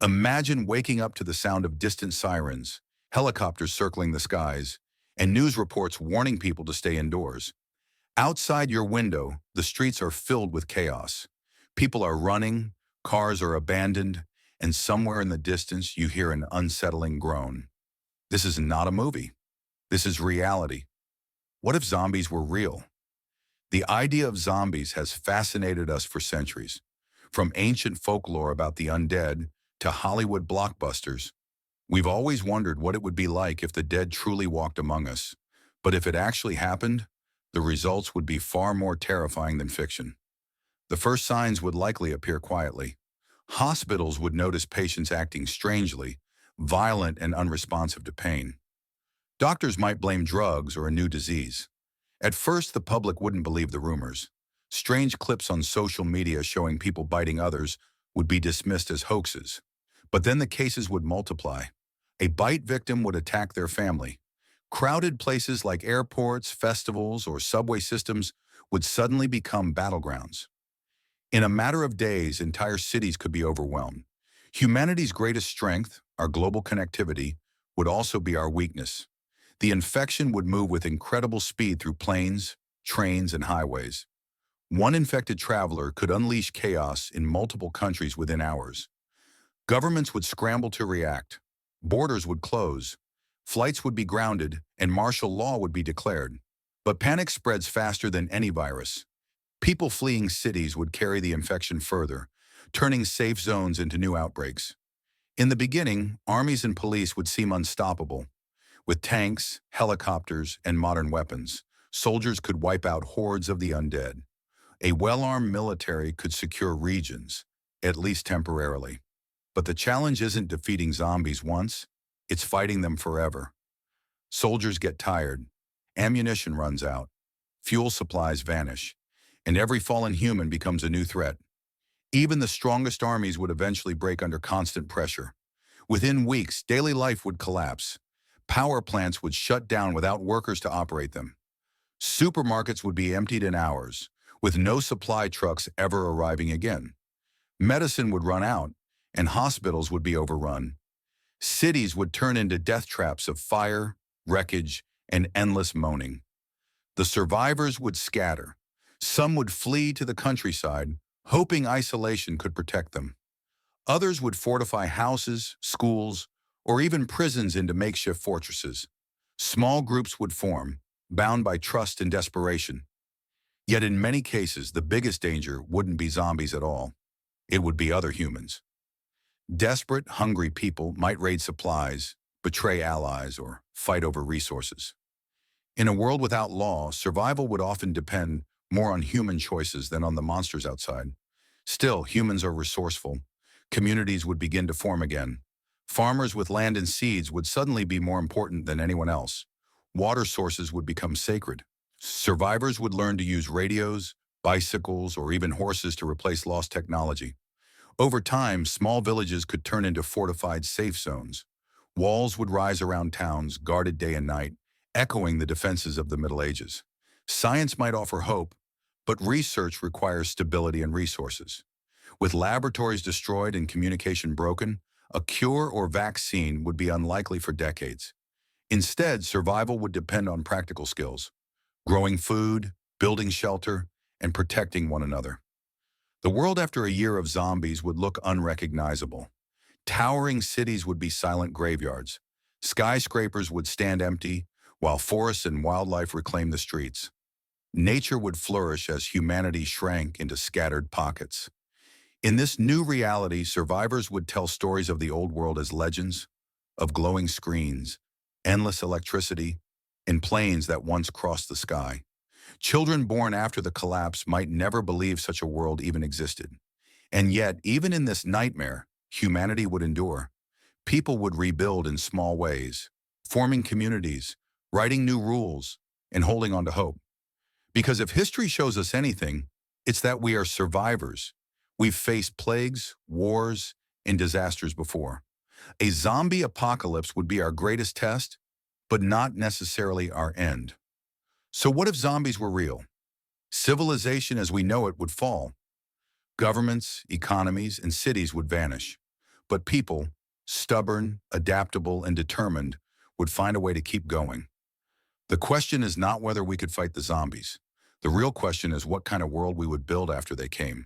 Imagine waking up to the sound of distant sirens, helicopters circling the skies, and news reports warning people to stay indoors. Outside your window, the streets are filled with chaos. People are running, cars are abandoned, and somewhere in the distance you hear an unsettling groan. This is not a movie. This is reality. What if zombies were real? The idea of zombies has fascinated us for centuries. From ancient folklore about the undead to Hollywood blockbusters, we've always wondered what it would be like if the dead truly walked among us. But if it actually happened, the results would be far more terrifying than fiction. The first signs would likely appear quietly. Hospitals would notice patients acting strangely, violent and unresponsive to pain. Doctors might blame drugs or a new disease. At first, the public wouldn't believe the rumors. Strange clips on social media showing people biting others would be dismissed as hoaxes. But then the cases would multiply. A bite victim would attack their family. Crowded places like airports, festivals, or subway systems would suddenly become battlegrounds. In a matter of days, entire cities could be overwhelmed. Humanity's greatest strength, our global connectivity, would also be our weakness. The infection would move with incredible speed through planes, trains, and highways. One infected traveler could unleash chaos in multiple countries within hours. Governments would scramble to react. Borders would close. Flights would be grounded, and martial law would be declared. But panic spreads faster than any virus. People fleeing cities would carry the infection further, turning safe zones into new outbreaks. In the beginning, armies and police would seem unstoppable. With tanks, helicopters, and modern weapons, soldiers could wipe out hordes of the undead. A well-armed military could secure regions, at least temporarily. But the challenge isn't defeating zombies once, it's fighting them forever. Soldiers get tired, ammunition runs out, fuel supplies vanish, and every fallen human becomes a new threat. Even the strongest armies would eventually break under constant pressure. Within weeks, daily life would collapse. Power plants would shut down without workers to operate them. Supermarkets would be emptied in hours, with no supply trucks ever arriving again. Medicine would run out, and hospitals would be overrun. Cities would turn into death traps of fire, wreckage, and endless moaning. The survivors would scatter. Some would flee to the countryside, hoping isolation could protect them. Others would fortify houses, schools, or even prisons into makeshift fortresses. Small groups would form, bound by trust and desperation. Yet in many cases, the biggest danger wouldn't be zombies at all. It would be other humans. Desperate, hungry people might raid supplies, betray allies, or fight over resources. In a world without law, survival would often depend more on human choices than on the monsters outside. Still, humans are resourceful. Communities would begin to form again. Farmers with land and seeds would suddenly be more important than anyone else. Water sources would become sacred. Survivors would learn to use radios, bicycles, or even horses to replace lost technology. Over time, small villages could turn into fortified safe zones. Walls would rise around towns, guarded day and night, echoing the defenses of the Middle Ages. Science might offer hope, but research requires stability and resources. With laboratories destroyed and communication broken, a cure or vaccine would be unlikely for decades. Instead, survival would depend on practical skills: growing food, building shelter, and protecting one another. The world after a year of zombies would look unrecognizable. Towering cities would be silent graveyards. Skyscrapers would stand empty, while forests and wildlife reclaim the streets. Nature would flourish as humanity shrank into scattered pockets. In this new reality, survivors would tell stories of the old world as legends, of glowing screens, endless electricity, and planes that once crossed the sky. Children born after the collapse might never believe such a world even existed. And yet, even in this nightmare, humanity would endure. People would rebuild in small ways, forming communities, writing new rules, and holding on to hope. Because if history shows us anything, it's that we are survivors. We've faced plagues, wars, and disasters before. A zombie apocalypse would be our greatest test, but not necessarily our end. So what if zombies were real? Civilization as we know it would fall. Governments, economies, and cities would vanish. But people, stubborn, adaptable, and determined, would find a way to keep going. The question is not whether we could fight the zombies. The real question is what kind of world we would build after they came.